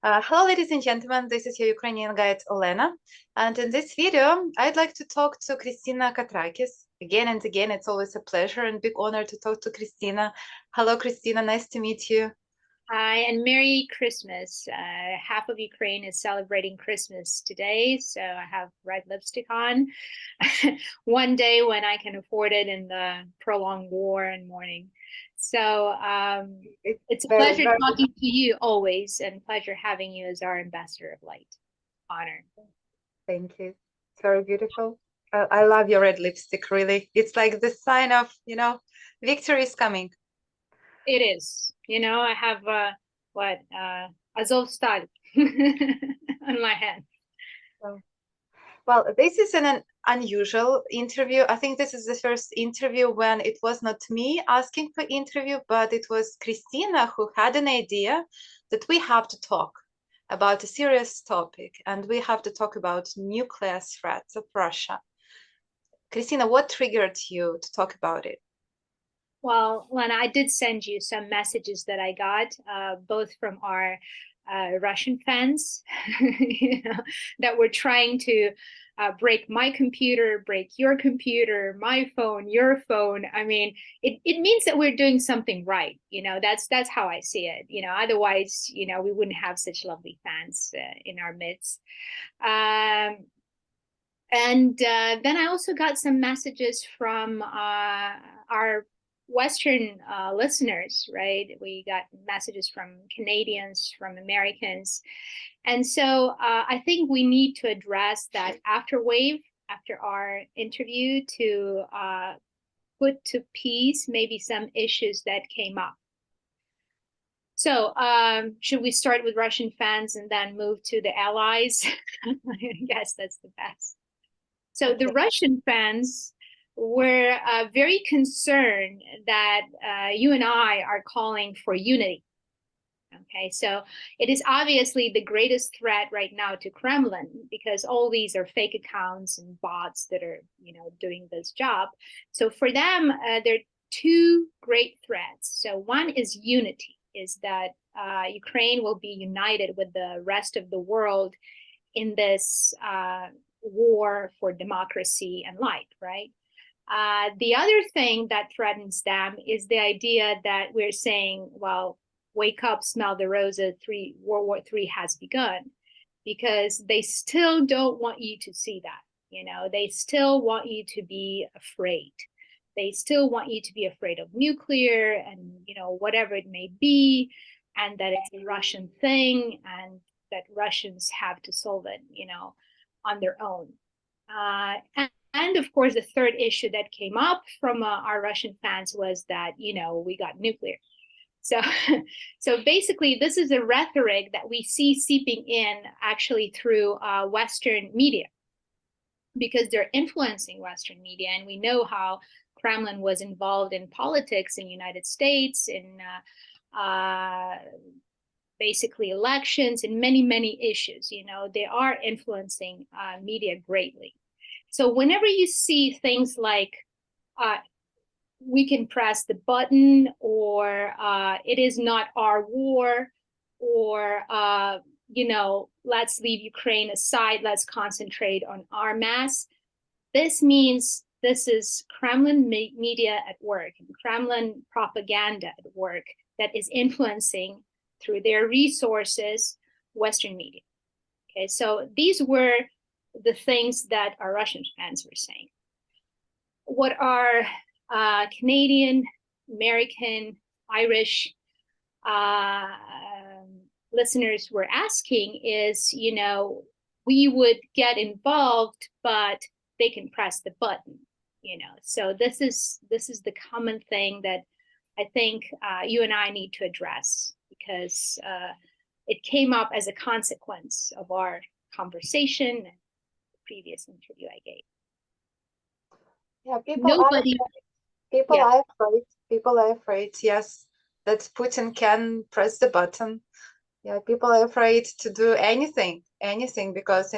Hello, ladies and gentlemen, this is your Ukrainian guide, Olena. And in this video, I'd like to talk to Christina Katrakis. Again and again, it's always a pleasure and big honor to talk to Christina. Hello, Christina, nice to meet you. Hi, and Merry Christmas. Half of Ukraine is celebrating Christmas today, so I have red lipstick on. One day when I can afford it in the prolonged war and mourning. So it's a pleasure talking to you always, and pleasure having you as our ambassador of light. Honor. Thank you. It's very beautiful. I love your red lipstick, really. It's like the sign of, victory is coming. It is. I have Azovstal on my hand. Well, this is an unusual interview. I think this is the first interview when it was not me asking for interview, but it was Christina who had an idea that we have to talk about a serious topic, and we have to talk about nuclear threats of Russia. Christina, what triggered you to talk about it? Well, Lena, I did send you some messages that I got, both from our Russian fans that were trying to break my computer, break your computer, my phone, your phone. I mean, it means that we're doing something right. That's how I see it. Otherwise, we wouldn't have such lovely fans in our midst. And then I also got some messages from our Western listeners, right? We got messages from Canadians, from Americans. And so I think we need to address that afterwave after our interview to put to peace maybe some issues that came up. So should we start with Russian fans and then move to the allies? I guess that's the best. So the Russian fans were very concerned that you and I are calling for unity. Okay, so it is obviously the greatest threat right now to Kremlin because all these are fake accounts and bots that are, doing this job. So for them, there are two great threats. So one is unity, is that Ukraine will be united with the rest of the world in this war for democracy and light, right? The other thing that threatens them is the idea that we're saying, well, wake up, smell the roses, World War III has begun, because they still don't want you to see that. They still want you to be afraid. They still want you to be afraid of nuclear and, whatever it may be, and that it's a Russian thing and that Russians have to solve it, on their own. And of course, the third issue that came up from our Russian fans was that, we got nuclear. So basically, this is a rhetoric that we see seeping in actually through Western media, because they're influencing Western media. And we know how Kremlin was involved in politics in the United States, in basically elections, and many, many issues. They are influencing media greatly. So whenever you see things like we can press the button, or it is not our war, or let's leave Ukraine aside, let's concentrate on our mass, this means this is Kremlin media at work, and Kremlin propaganda at work that is influencing through their resources Western media. Okay, so these were the things that our Russian fans were saying. What our Canadian, American, Irish listeners were asking is, we would get involved, but they can press the button, So this is the common thing that I think you and I need to address, because it came up as a consequence of our conversation and the previous interview I gave. Yeah, people are afraid. People are afraid, yes, that Putin can press the button. Yeah, people are afraid to do anything, because,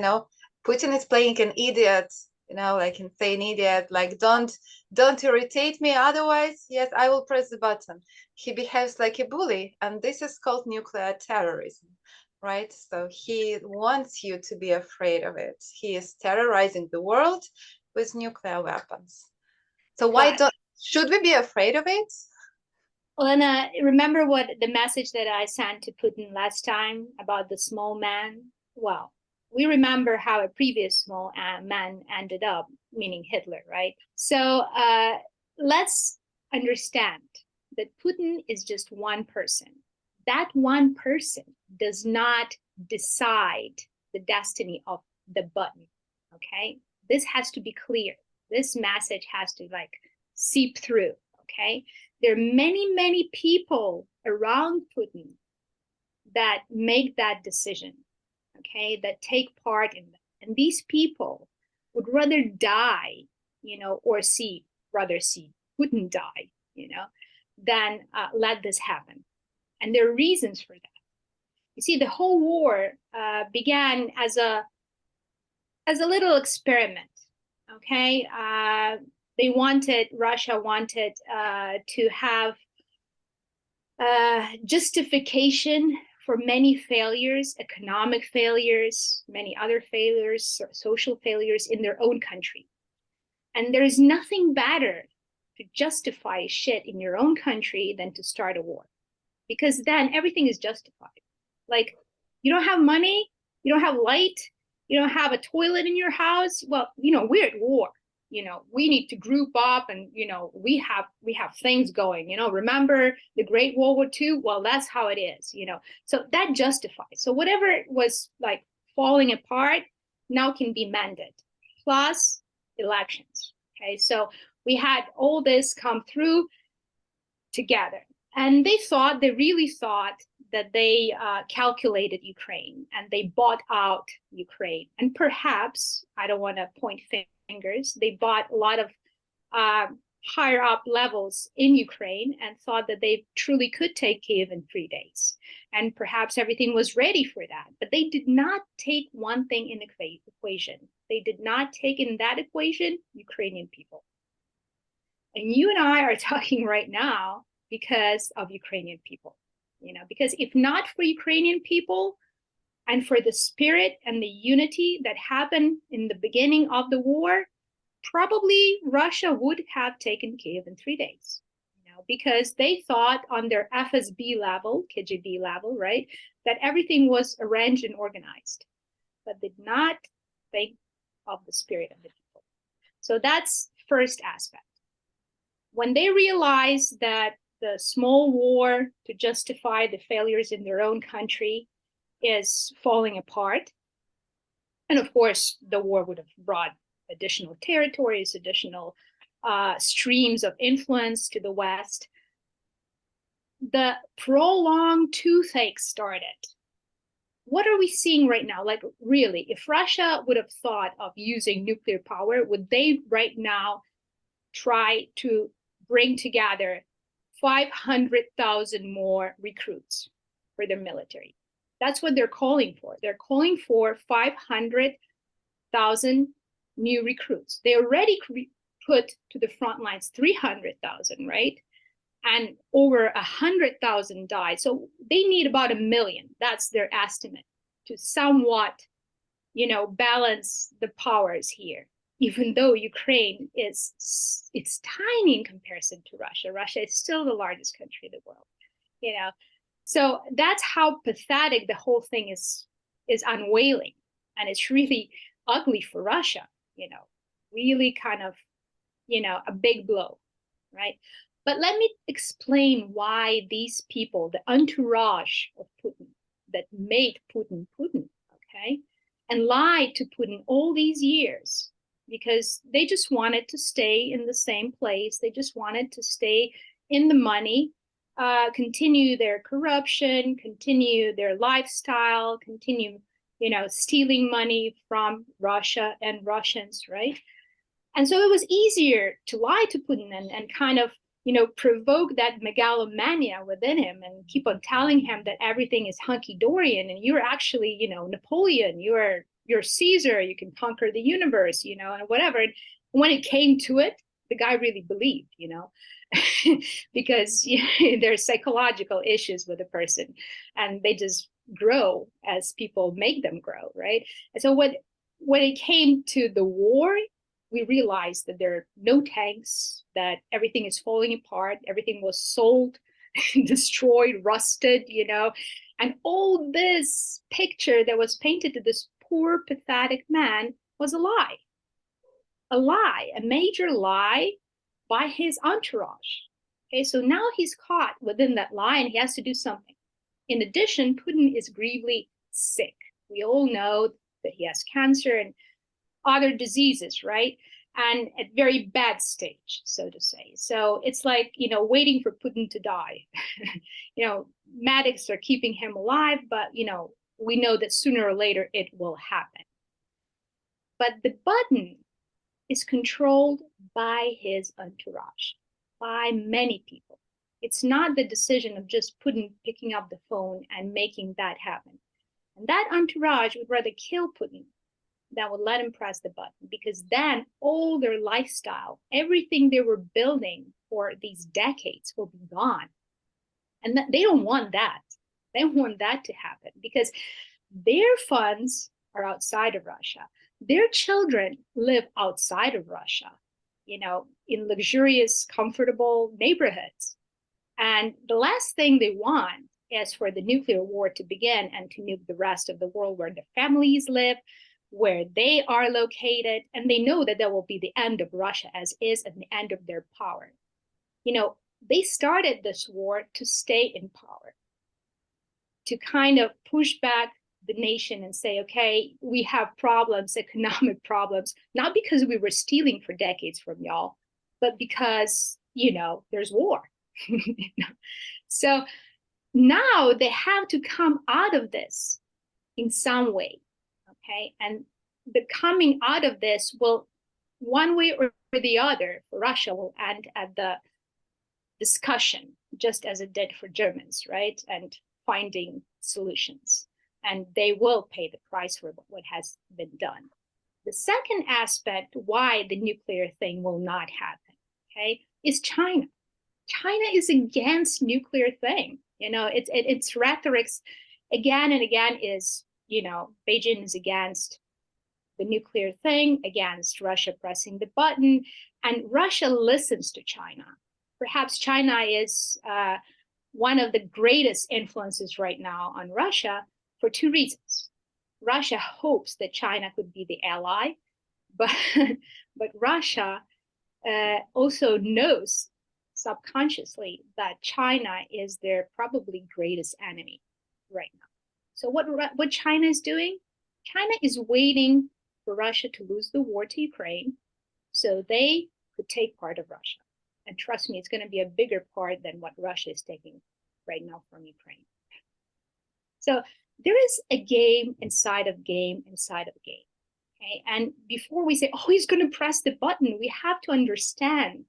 Putin is playing an idiot, like insane idiot, like don't irritate me, otherwise, yes, I will press the button. He behaves like a bully, and this is called nuclear terrorism. right? So he wants you to be afraid of it. He is terrorizing the world with nuclear weapons. So why But should we be afraid of it? Elena, remember what the message that I sent to Putin last time about the small man? Well, we remember how a previous small man ended up, meaning Hitler, right? So let's understand that Putin is just one person. That one person does not decide the destiny of the button, okay? This has to be clear. This message has to like seep through, okay? There are many, many people around Putin that make that decision, okay, that take part in that. And these people would rather die, or rather see Putin die, than let this happen. And there are reasons for that. You see, the whole war began as a little experiment, okay? Russia wanted to have justification for many failures, economic failures, many other failures, social failures in their own country. And there is nothing better to justify shit in your own country than to start a war, because then everything is justified. Like, you don't have money, you don't have light, you don't have a toilet in your house. Well, we're at war. We need to group up, and we have things going. Remember the Great World War II? Well, that's how it is. So that justifies. So whatever was like falling apart now can be mended. Plus elections. Okay, so we had all this come through together, and they really thought that they calculated Ukraine and they bought out Ukraine. And perhaps, I don't want to point fingers, they bought a lot of higher up levels in Ukraine and thought that they truly could take Kyiv in 3 days. And perhaps everything was ready for that. But they did not take one thing in the equation. They did not take in that equation Ukrainian people. And you and I are talking right now because of Ukrainian people. Because if not for Ukrainian people and for the spirit and the unity that happened in the beginning of the war, probably Russia would have taken Kyiv in 3 days, because they thought on their FSB level, KGB level, right, that everything was arranged and organized, but did not think of the spirit of the people. So that's first aspect. When they realized that the small war to justify the failures in their own country is falling apart. And of course, the war would have brought additional territories, additional streams of influence to the West. The prolonged toothache started. What are we seeing right now? Like, really, if Russia would have thought of using nuclear power, would they right now try to bring together 500,000 more recruits for their military? That's what they're calling for. They're calling for 500,000 new recruits. They already put to the front lines 300,000, right? And over 100,000 died. So they need about 1 million. That's their estimate to somewhat, balance the powers here. Even though Ukraine it's tiny in comparison to Russia. Russia is still the largest country in the world, So that's how pathetic the whole thing is unveiling. And it's really ugly for Russia, really kind of, a big blow, right? But let me explain why these people, the entourage of Putin that made Putin Putin, okay, and lied to Putin all these years, because they just wanted to stay in the same place. They just wanted to stay in the money, continue their corruption, continue their lifestyle, continue, stealing money from Russia and Russians, right? And so it was easier to lie to Putin and kind of, provoke that megalomania within him and keep on telling him that everything is hunky-dory and you're actually, Napoleon, you're Caesar, you can conquer the universe, and whatever. And when it came to it, the guy really believed, because there's psychological issues with a person, and they just grow as people make them grow, right? And so when it came to the war, we realized that there are no tanks, that everything is falling apart, everything was sold, destroyed, rusted, and all this picture that was painted to this poor, pathetic man was a lie, a major lie by his entourage. Okay, so now he's caught within that lie and he has to do something. In addition, Putin is gravely sick. We all know that he has cancer and other diseases, right? And at very bad stage, so to say. So it's like, waiting for Putin to die. Medics are keeping him alive, but, we know that sooner or later it will happen. But the button is controlled by his entourage, by many people. It's not the decision of just Putin picking up the phone and making that happen. And that entourage would rather kill Putin than would let him press the button, because then all their lifestyle, everything they were building for these decades will be gone. And they don't want that. They want that to happen because their funds are outside of Russia. Their children live outside of Russia, in luxurious, comfortable neighborhoods. And the last thing they want is for the nuclear war to begin and to nuke the rest of the world where the families live, where they are located. And they know that that will be the end of Russia as is and the end of their power. They started this war to stay in power, to kind of push back the nation and say, okay, we have problems, economic problems, not because we were stealing for decades from y'all, but because, there's war. So now they have to come out of this in some way, okay? And the coming out of this will, one way or the other, for Russia will end at the discussion, just as it did for Germans, right? And finding solutions. And they will pay the price for what has been done. The second aspect why the nuclear thing will not happen, okay, is China. China is against nuclear thing. Its rhetorics again and again is, Beijing is against the nuclear thing, against Russia pressing the button, and Russia listens to China. Perhaps China is one of the greatest influences right now on Russia for two reasons. Russia hopes that China could be the ally, but Russia also knows subconsciously that China is their probably greatest enemy right now. So what China is doing? China is waiting for Russia to lose the war to Ukraine so they could take part of Russia. And trust me, it's going to be a bigger part than what Russia is taking right now from Ukraine. So there is a game inside of game inside of game. Okay? And before we say, oh, he's going to press the button, we have to understand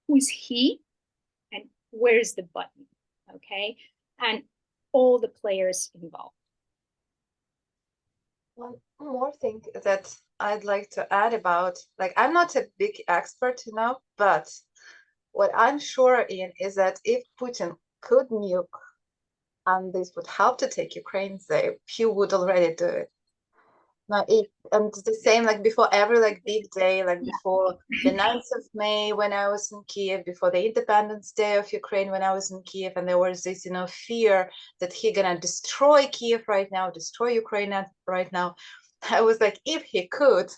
who's he and where's the button, okay? And all the players involved. One more thing that I'd like to add about, I'm not a big expert, but what I'm sure in is that if Putin could nuke and this would help to take Ukraine, he would already do it. Now, and the same before every big day, before the 9th of May when I was in Kyiv, before the Independence Day of Ukraine when I was in Kyiv, and there was this, fear that he's gonna destroy Kyiv right now, destroy Ukraine right now. I was like, if he could,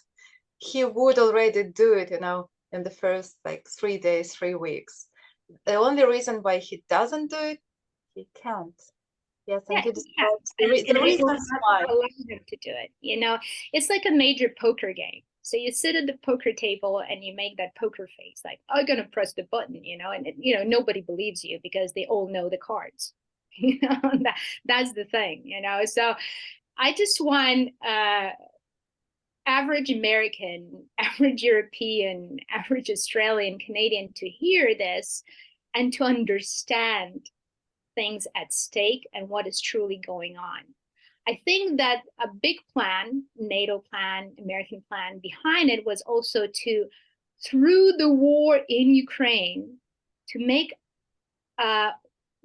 he would already do it, in the first 3 days, 3 weeks. The only reason why he doesn't do it, he can't. Yes, and the reasons why. Allow him to do it. It's like a major poker game. So you sit at the poker table and you make that poker face, I'm gonna press the button, and nobody believes you because they all know the cards. That's the thing, So I just want average American, average European, average Australian, Canadian to hear this and to understand things at stake and what is truly going on. I think that a big plan, NATO plan, American plan behind it was also to, through the war in Ukraine, to make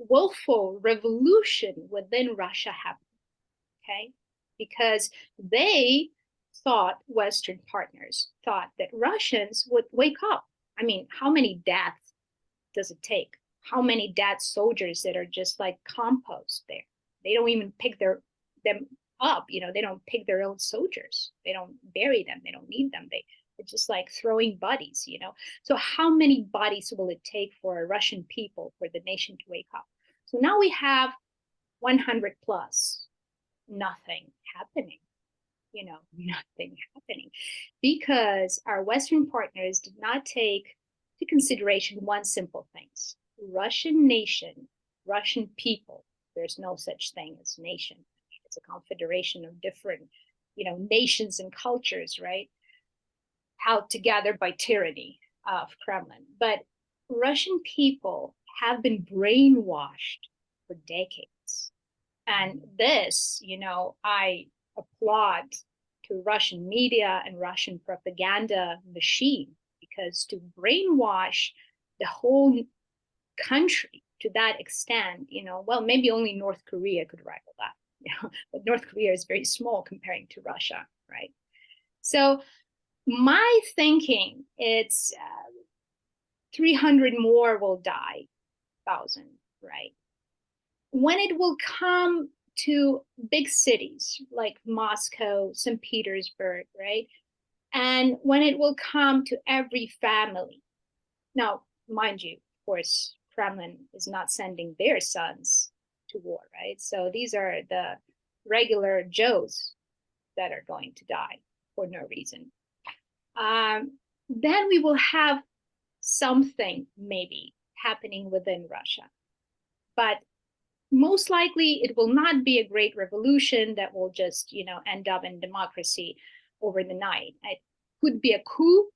willful revolution within Russia happened, okay? Because they thought, Western partners thought that Russians would wake up. I mean, how many deaths does it take? How many dead soldiers that are just like compost there? They don't even pick them up, you know, they don't pick their own soldiers. They don't bury them. They don't need them. They're just like throwing bodies, you know. So how many bodies will it take for Russian people, for the nation to wake up? So now we have 100 plus, nothing happening, you know, nothing happening, because our Western partners did not take into consideration one simple thing. Russian nation, Russian people, there's no such thing as nation. It's a confederation of different, you know, nations and cultures, right? Held together by tyranny of Kremlin. But Russian people have been brainwashed for decades. And this, you know, I applaud to Russian media and Russian propaganda machine, because to brainwash the whole country to that extent, you know, well, maybe only North Korea could rival that, you know, but North Korea is very small comparing to Russia, right? So my thinking, it's 300 more will die, 1,000, right? When it will come to big cities like Moscow, St. Petersburg, right? And when it will come to every family. Now, mind you, of course, Kremlin is not sending their sons to war, right? So these are the regular Joes that are going to die for no reason. Then we will have something maybe happening within Russia. But most likely it will not be a great revolution that will just, you know, end up in democracy over the night. It could be a coup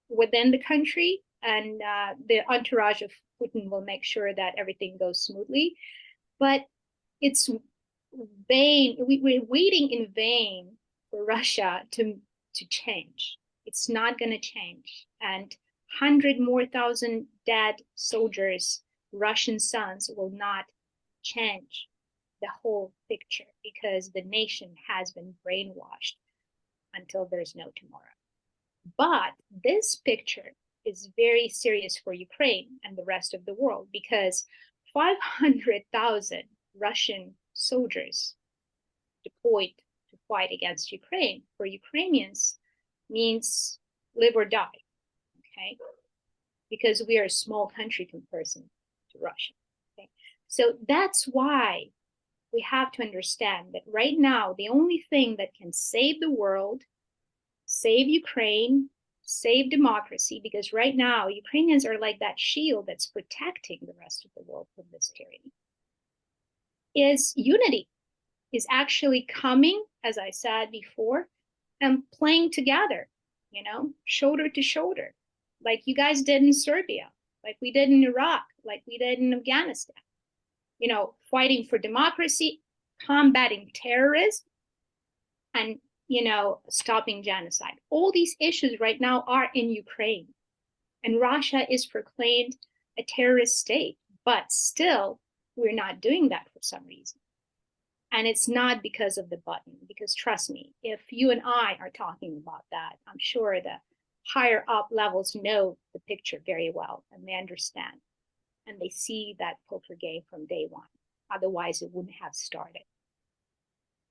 within the country, and the entourage of Putin will make sure that everything goes smoothly. But it's vain. We're waiting in vain for Russia to change. It's not going to change. And 100 more thousand dead soldiers, Russian sons, will not change the whole picture, because the nation has been brainwashed until there's no tomorrow. But this picture is very serious for Ukraine and the rest of the world, because 500,000 Russian soldiers deployed to fight against Ukraine for Ukrainians means live or die, okay? Because we are a small country comparison to Russia, okay? So that's why we have to understand that right now, the only thing that can save the world, save Ukraine, save democracy, because right now Ukrainians are like that shield that's protecting the rest of the world from this tyranny, is unity, is actually coming, as I said before, and playing together, you know, shoulder to shoulder, like you guys did in Serbia, like we did in Iraq, like we did in Afghanistan, you know, fighting for democracy, combating terrorism, and, you know, stopping genocide. All these issues right now are in Ukraine, and Russia is proclaimed a terrorist state, but still we're not doing that for some reason. And it's not because of the button, because trust me, if you and I are talking about that, I'm sure the higher up levels know the picture very well, and they understand, and they see that poker game from day one. Otherwise, it wouldn't have started.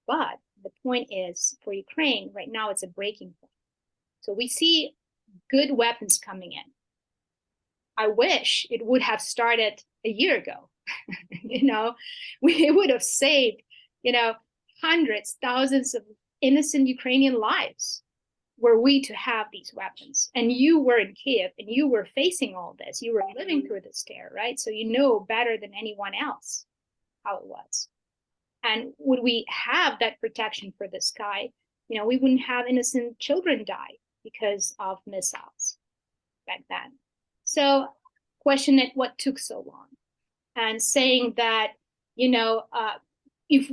But the point is, for Ukraine, right now, it's a breaking point. So we see good weapons coming in. I wish it would have started a year ago. You know, it would have saved, you know, hundreds, thousands of innocent Ukrainian lives were we to have these weapons. And you were in Kyiv and you were facing all this. You were living through this terror, right? So you know better than anyone else how it was. And would we have that protection for this guy, you know, we wouldn't have innocent children die because of missiles back then. So question it, what took so long? And saying that, you know, if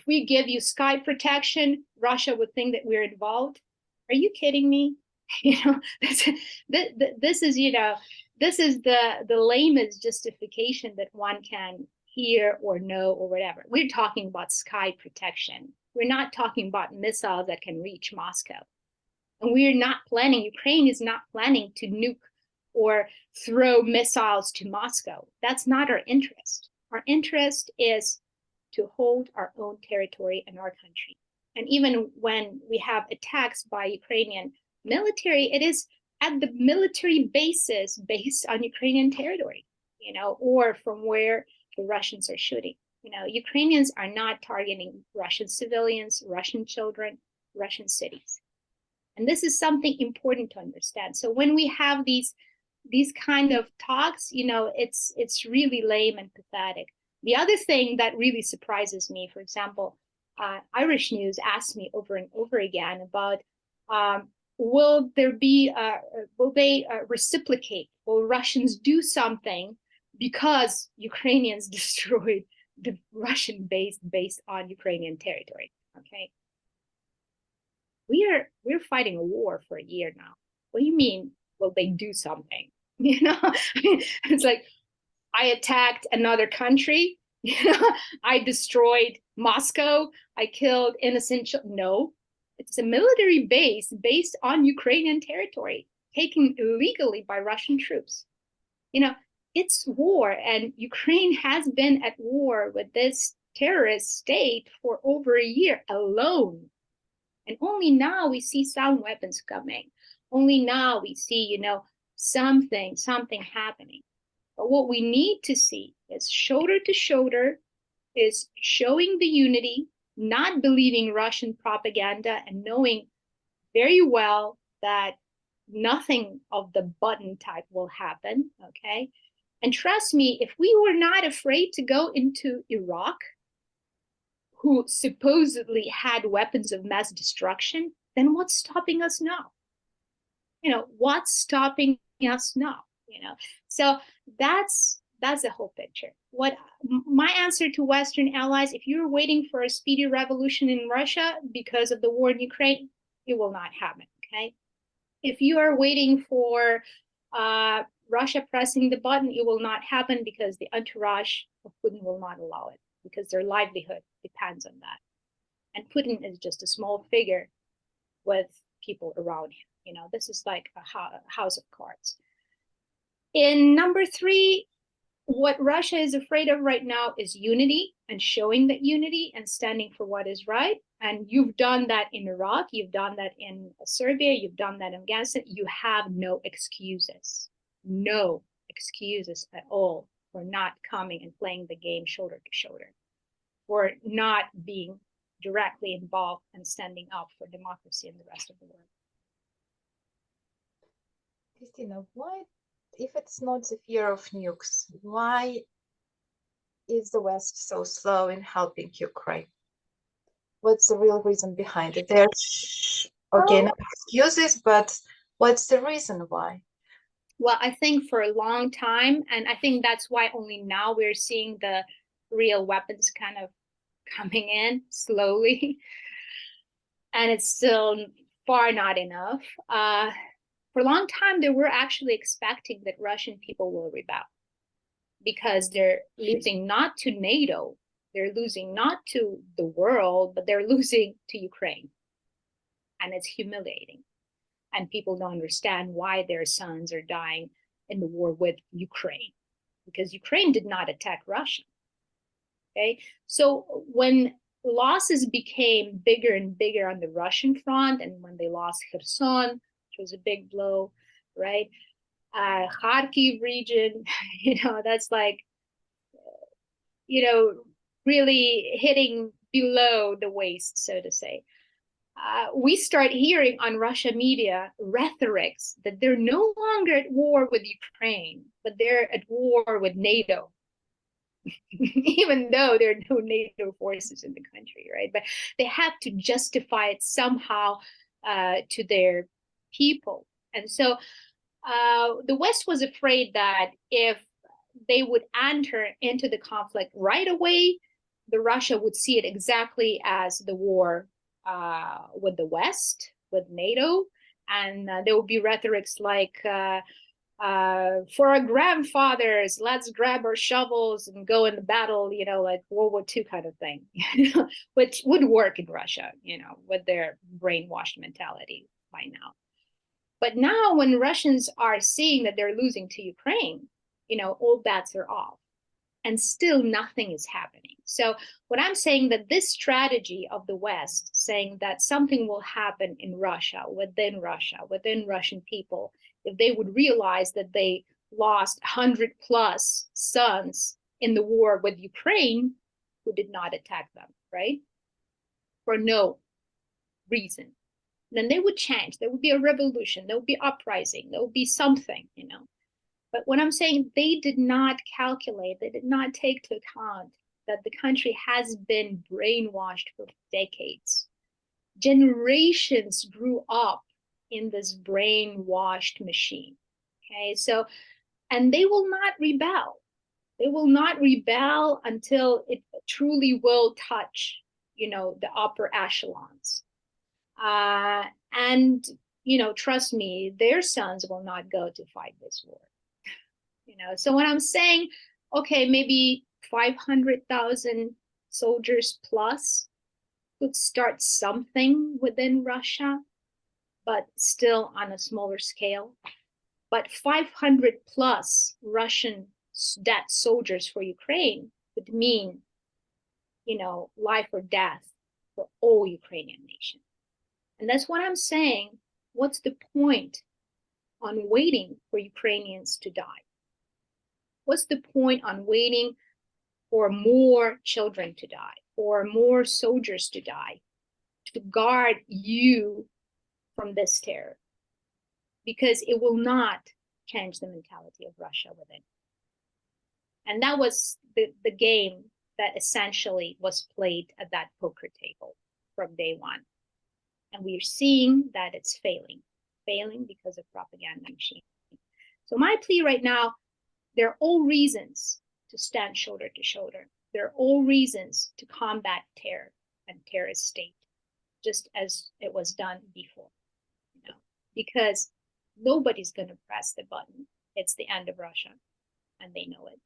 we give you sky protection, Russia would think that we're involved. Are you kidding me? You know, this is, you know, this is the lamest justification that one can hear or know or whatever. We're talking about sky protection. We're not talking about missiles that can reach Moscow. And we're not planning, Ukraine is not planning to nuke or throw missiles to Moscow. That's not our interest. Our interest is to hold our own territory and our country. And even when we have attacks by Ukrainian military, it is at the military bases based on Ukrainian territory, you know, or from where the Russians are shooting. You know, Ukrainians are not targeting Russian civilians, Russian children, Russian cities. And this is something important to understand. So when we have these kind of talks, you know, it's really lame and pathetic. The other thing that really surprises me, for example, Irish News asked me over and over again about will they reciprocate? Will Russians do something because Ukrainians destroyed the Russian base based on Ukrainian territory? Okay. We're fighting a war for a year now. What do you mean, will they do something? You know, it's like, I attacked another country, you know, I destroyed Moscow, I killed innocent children. No, it's a military base based on Ukrainian territory, taken illegally by Russian troops. You know, it's war, and Ukraine has been at war with this terrorist state for over a year alone. And only now we see some weapons coming. Only now we see, you know, something happening. But what we need to see is shoulder to shoulder, is showing the unity, not believing Russian propaganda, and knowing very well that nothing of the button type will happen, okay? And trust me, if we were not afraid to go into Iraq, who supposedly had weapons of mass destruction, then what's stopping us now? You know, what's stopping us now? You know, so that's the whole picture. What my answer to Western allies, if you're waiting for a speedy revolution in Russia because of the war in Ukraine, it will not happen, okay? If you are waiting for Russia pressing the button, it will not happen because the entourage of Putin will not allow it, because their livelihood depends on that. And Putin is just a small figure with people around him. You know, this is like a house of cards. In number 3, what Russia is afraid of right now is unity, and showing that unity and standing for what is right. And you've done that in Iraq, you've done that in Serbia, you've done that in Afghanistan. You have no excuses at all for not coming and playing the game shoulder to shoulder, for not being directly involved and standing up for democracy in the rest of the world. Christina, why, if it's not the fear of nukes, why is the West so slow in helping Ukraine? What's the real reason behind it? There's, okay, no excuses, but what's the reason why? Well, I think for a long time, and I think that's why only now we're seeing the real weapons kind of coming in slowly, and it's still far not enough. For a long time, they were actually expecting that Russian people will rebel, because they're losing not to NATO, they're losing not to the world, but they're losing to Ukraine. And it's humiliating. And people don't understand why their sons are dying in the war with Ukraine, because Ukraine did not attack Russia. Okay, so when losses became bigger and bigger on the Russian front, and when they lost Kherson, which was a big blow, right? Kharkiv region, you know, that's like, you know, really hitting below the waist, so to say. We start hearing on Russia media rhetorics that they're no longer at war with Ukraine, but they're at war with NATO. Even though there are no NATO forces in the country, right? But they have to justify it somehow to their people. And so the West was afraid that if they would enter into the conflict right away, the Russia would see it exactly as the war with the West, with NATO, and there would be rhetorics like For our grandfathers, let's grab our shovels and go in the battle, you know, like World War II kind of thing, which would work in Russia, you know, with their brainwashed mentality by now. But now when Russians are seeing that they're losing to Ukraine, you know, all bets are off and still nothing is happening. So what I'm saying that this strategy of the West saying that something will happen in Russia, within Russian people, if they would realize that they lost 100 plus sons in the war with Ukraine, who did not attack them, right? For no reason. Then they would change. There would be a revolution. There would be uprising. There would be something, you know. But what I'm saying, they did not calculate, they did not take into account that the country has been brainwashed for decades. Generations grew up in this brainwashed machine. Okay, so, and they will not rebel. They will not rebel until it truly will touch, you know, the upper echelons. And, you know, trust me, their sons will not go to fight this war. You know, so when I'm saying, okay, maybe 500,000 soldiers plus could start something within Russia, but still on a smaller scale. But 500 plus Russian dead soldiers for Ukraine would mean, you know, life or death for all Ukrainian nation. And that's what I'm saying. What's the point on waiting for Ukrainians to die? What's the point on waiting for more children to die, or more soldiers to die, to guard you from this terror? Because it will not change the mentality of Russia within. And that was the game that essentially was played at that poker table from day one. And we're seeing that it's failing because of propaganda machine. So my plea right now, there are all reasons to stand shoulder to shoulder. There are all reasons to combat terror and terrorist state, just as it was done before, you know, because nobody's going to press the button. It's the end of Russia, and they know it.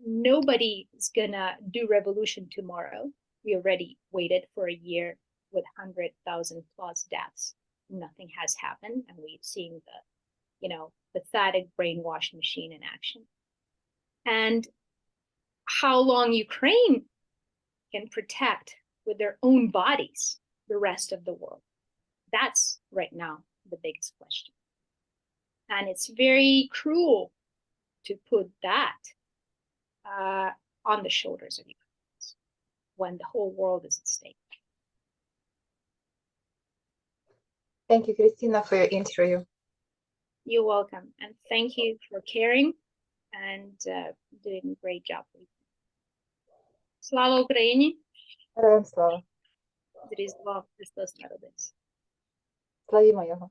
Nobody is going to do revolution tomorrow. We already waited for a year with 100,000 plus deaths. Nothing has happened, and we've seen the, you know, pathetic brainwashed machine in action. And how long Ukraine can protect with their own bodies the rest of the world, that's right now the biggest question. And it's very cruel to put that on the shoulders of Ukrainians when the whole world is at stake. Thank you, Christina, for your interview. You're welcome. And thank you for caring and doing a great job. Слава Україні! Героям слава! З Різдвом Христос народився. Славімо його!